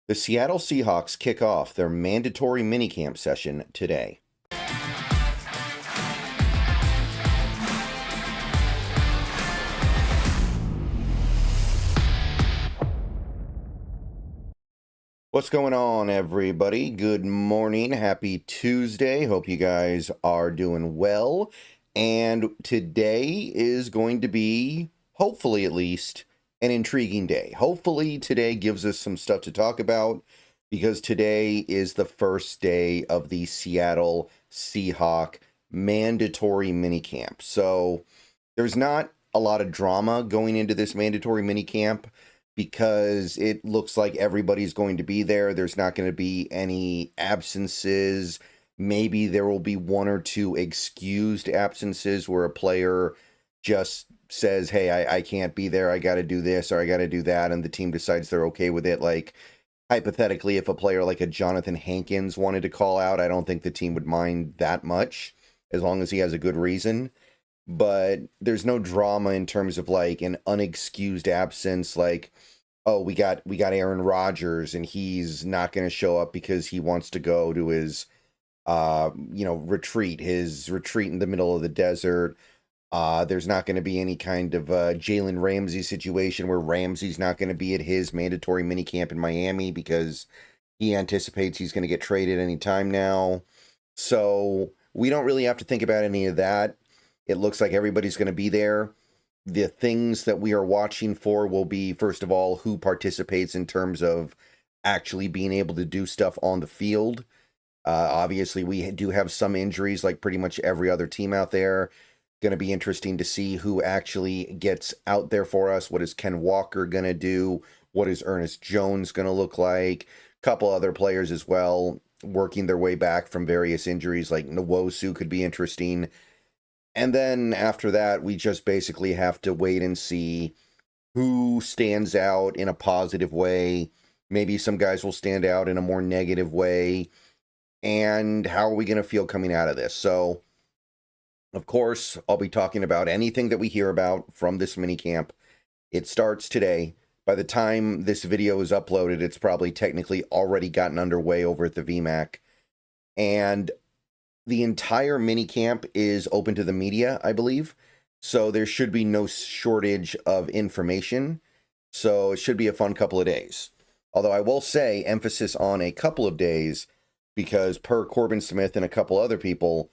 The Seattle Seahawks kick off their mandatory minicamp session today. What's going on, everybody? Good morning. Happy Tuesday. Hope you guys are doing well. And today is going to be, hopefully at least, an intriguing day. Hopefully today gives us some stuff to talk about because today is the first day of the Seattle Seahawk mandatory minicamp. So there's not a lot of drama going into this mandatory minicamp, because it looks like everybody's going to be there. There's not going to be any absences. Maybe there will be one or two excused absences where a player just says, hey, I can't be there. I got to do this or I got to do that. And the team decides they're okay with it. Like, hypothetically, if a player like a Jonathan Hankins wanted to call out, I don't think the team would mind that much as long as he has a good reason. But there's no drama in terms of like an unexcused absence, like, oh, we got Aaron Rodgers and he's not going to show up because he wants to go to his retreat in the middle of the desert. There's not going to be any kind of Jalen Ramsey situation where Ramsey's not going to be at his mandatory minicamp in Miami because he anticipates he's going to get traded anytime now. So we don't really have to think about any of that. It looks like everybody's going to be there. The things that we are watching for will be, first of all, who participates in terms of actually being able to do stuff on the field. Obviously, we do have some injuries like pretty much every other team out there. Going to be interesting to see who actually gets out there for us. What is Ken Walker going to do? What is Ernest Jones going to look like? A couple other players as well working their way back from various injuries, like Nwosu could be interesting. And then after that, we just basically have to wait and see who stands out in a positive way. Maybe some guys will stand out in a more negative way. And how are we going to feel coming out of this? So, of course, I'll be talking about anything that we hear about from this minicamp. It starts today. By the time this video is uploaded, it's probably technically already gotten underway over at the VMAC. And the entire minicamp is open to the media, I believe. So there should be no shortage of information. So it should be a fun couple of days. Although I will say emphasis on a couple of days, because per Corbin Smith and a couple other people,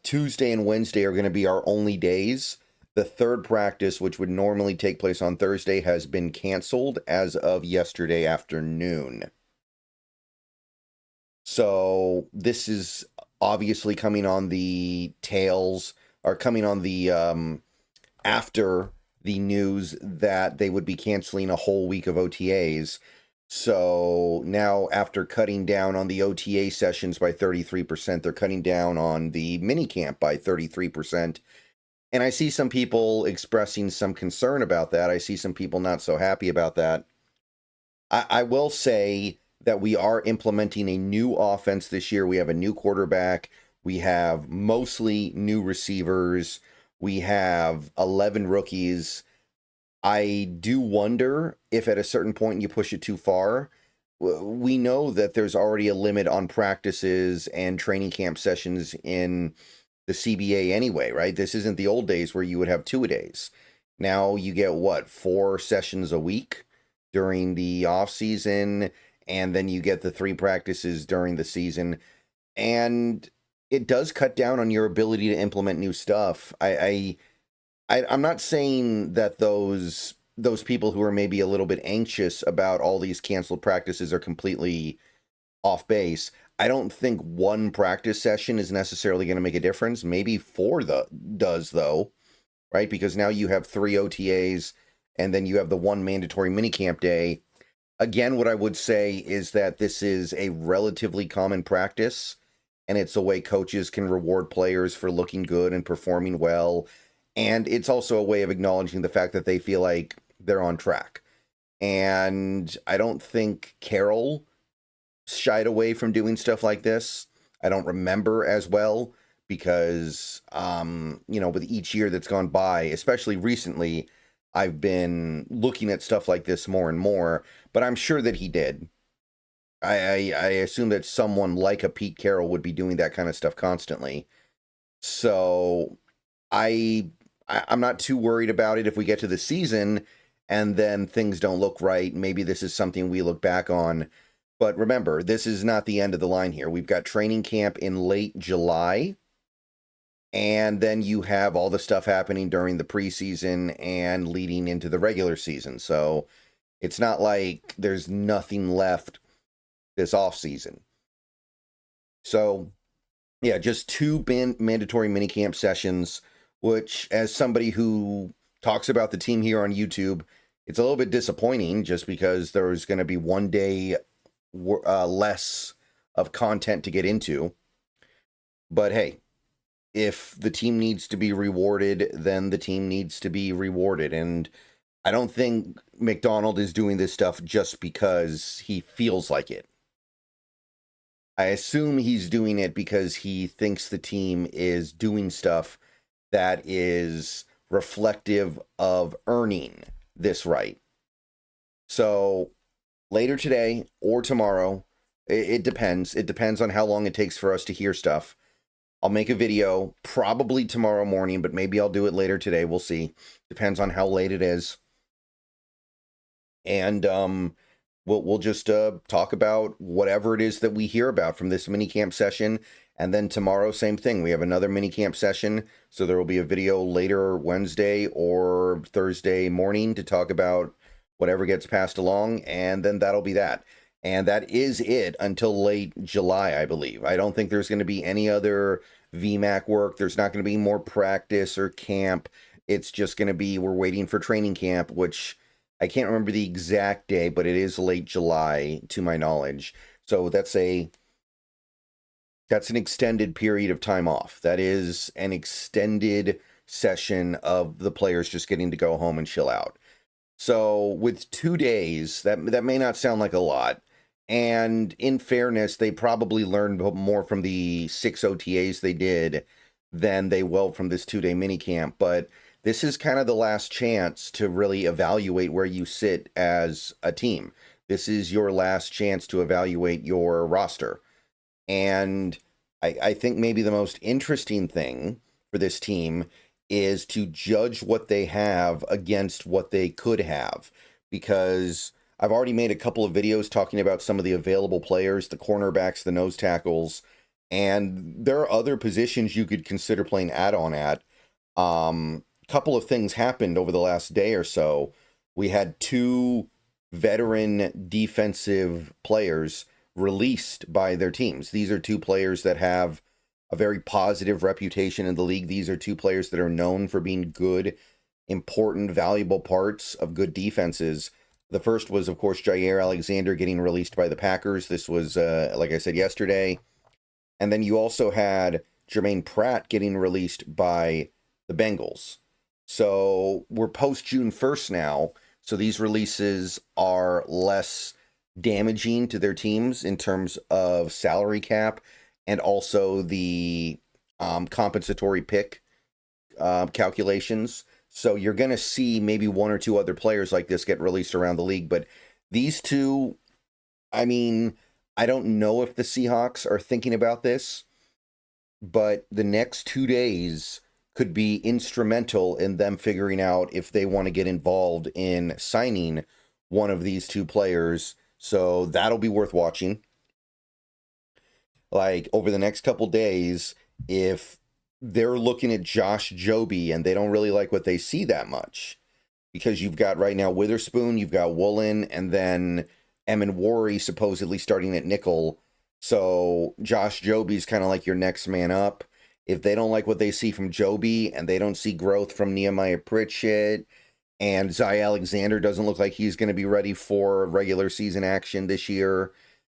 Tuesday and Wednesday are going to be our only days. The third practice, which would normally take place on Thursday, has been canceled as of yesterday afternoon. So this is obviously coming on the tails, or coming on the after the news that they would be canceling a whole week of OTAs. So now, after cutting down on the OTA sessions by 33%, they're cutting down on the minicamp by 33%. And I see some people expressing some concern about that. I see some people not so happy about that. I will say that we are implementing a new offense this year. We have a new quarterback. We have mostly new receivers. We have 11 rookies. I do wonder if at a certain point you push it too far. We know that there's already a limit on practices and training camp sessions in the CBA anyway, right? This isn't the old days where you would have 2-a-days. Now you get, 4 sessions a week during the off season, and then you get the 3 practices during the season. And it does cut down on your ability to implement new stuff. I'm not saying that those people who are maybe a little bit anxious about all these canceled practices are completely off base. I don't think one practice session is necessarily going to make a difference. Maybe 4 does, though, right? Because now you have 3 OTAs, and then you have the 1 mandatory minicamp day. Again, what I would say is that this is a relatively common practice, and it's a way coaches can reward players for looking good and performing well. And it's also a way of acknowledging the fact that they feel like they're on track. And I don't think Carroll shied away from doing stuff like this. I don't remember as well because, with each year that's gone by, especially recently, I've been looking at stuff like this more and more, but I'm sure that he did. I assume that someone like a Pete Carroll would be doing that kind of stuff constantly. So I'm not too worried about it if we get to the season and then things don't look right. Maybe this is something we look back on. But remember, this is not the end of the line here. We've got training camp in late July, and then you have all the stuff happening during the preseason and leading into the regular season. So it's not like there's nothing left this offseason. So, yeah, just two mandatory minicamp sessions, which, as somebody who talks about the team here on YouTube, it's a little bit disappointing just because there's going to be one day less of content to get into. But hey, if the team needs to be rewarded, then the team needs to be rewarded. And I don't think McDonald is doing this stuff just because he feels like it. I assume he's doing it because he thinks the team is doing stuff that is reflective of earning this right. So later today or tomorrow, it depends. It depends on how long it takes for us to hear stuff. I'll make a video probably tomorrow morning, but maybe I'll do it later today. We'll see. Depends on how late it is. And we'll just talk about whatever it is that we hear about from this minicamp session. And then tomorrow, same thing. We have another minicamp session. So there will be a video later Wednesday or Thursday morning to talk about whatever gets passed along. And then that'll be that. And that is it until late July, I believe. I don't think there's going to be any other VMAC work. There's not going to be more practice or camp. It's just going to be, we're waiting for training camp, which I can't remember the exact day, but it is late July to my knowledge. So that's an extended period of time off. That is an extended session of the players just getting to go home and chill out. So with 2 days, that may not sound like a lot. And in fairness, they probably learned more from the 6 OTAs they did than they will from this 2-day minicamp. But this is kind of the last chance to really evaluate where you sit as a team. This is your last chance to evaluate your roster. And I think maybe the most interesting thing for this team is to judge what they have against what they could have. Because I've already made a couple of videos talking about some of the available players, the cornerbacks, the nose tackles, and there are other positions you could consider playing add-on at. Couple of things happened over the last day or so. We had 2 veteran defensive players released by their teams. These are 2 players that have a very positive reputation in the league. These are 2 players that are known for being good, important, valuable parts of good defenses. The first was, of course, Jair Alexander getting released by the Packers. This was, like I said, yesterday. And then you also had Jermaine Pratt getting released by the Bengals. So we're post June 1st now. So these releases are less damaging to their teams in terms of salary cap and also the compensatory pick calculations. So you're going to see maybe 1 or 2 other players like this get released around the league. But these 2, I mean, I don't know if the Seahawks are thinking about this, but the next 2 days could be instrumental in them figuring out if they want to get involved in signing one of these 2 players. So that'll be worth watching. Like over the next couple days, if they're looking at Josh Joby and they don't really like what they see that much, because you've got right now Witherspoon, you've got Woolen, and then Emin supposedly starting at nickel. So Josh Joby's kind of like your next man up. If they don't like what they see from Joby and they don't see growth from Nehemiah Pritchett, and Zy Alexander doesn't look like he's going to be ready for regular season action this year,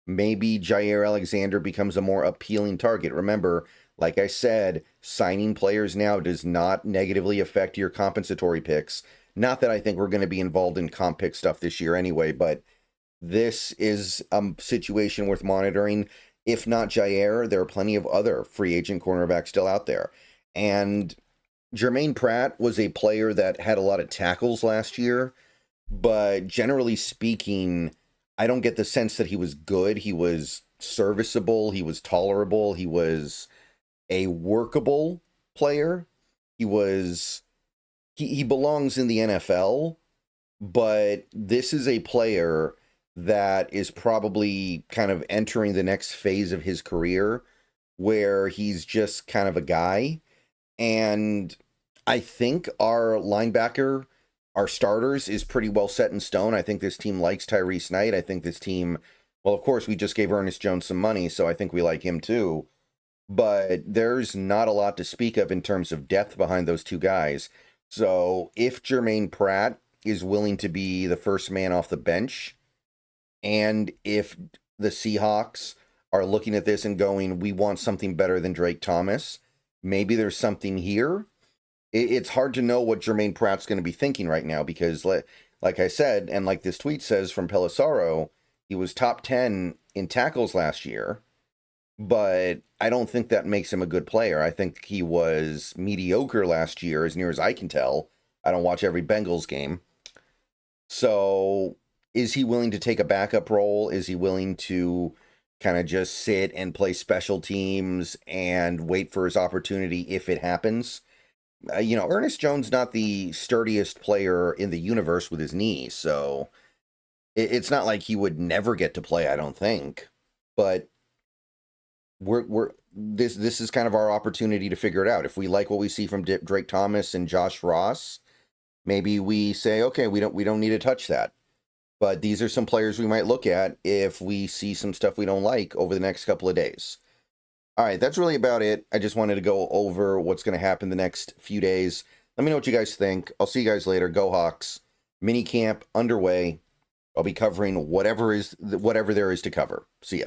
maybe Jair Alexander becomes a more appealing target. Remember, like I said, signing players now does not negatively affect your compensatory picks. Not that I think we're going to be involved in comp pick stuff this year anyway, but this is a situation worth monitoring. If not Jair, there are plenty of other free agent cornerbacks still out there. And Jermaine Pratt was a player that had a lot of tackles last year, but generally speaking, I don't get the sense that he was good. He was serviceable. He was tolerable. He was a workable player. He belongs in the NFL, but this is a player that is probably kind of entering the next phase of his career where he's just kind of a guy. And I think our starters is pretty well set in stone. I think this team likes Tyrese Knight. I think this team, well, of course, we just gave Ernest Jones some money, so I think we like him too. But there's not a lot to speak of in terms of depth behind those two guys. So if Jermaine Pratt is willing to be the first man off the bench, and if the Seahawks are looking at this and going, we want something better than Drake Thomas, maybe there's something here. It's hard to know what Jermaine Pratt's going to be thinking right now because, like I said, and like this tweet says from Pelissaro, he was top 10 in tackles last year, but I don't think that makes him a good player. I think he was mediocre last year, as near as I can tell. I don't watch every Bengals game. So is he willing to take a backup role? Is he willing to kind of just sit and play special teams and wait for his opportunity if it happens? Ernest Jones not the sturdiest player in the universe with his knee, so it's not like he would never get to play, I don't think. But this is kind of our opportunity to figure it out. If we like what we see from Drake Thomas and Josh Ross, maybe we say, okay, we don't need to touch that. But these are some players we might look at if we see some stuff we don't like over the next couple of days. All right, that's really about it. I just wanted to go over what's going to happen the next few days. Let me know what you guys think. I'll see you guys later. Go Hawks. Minicamp underway. I'll be covering whatever there is to cover. See ya.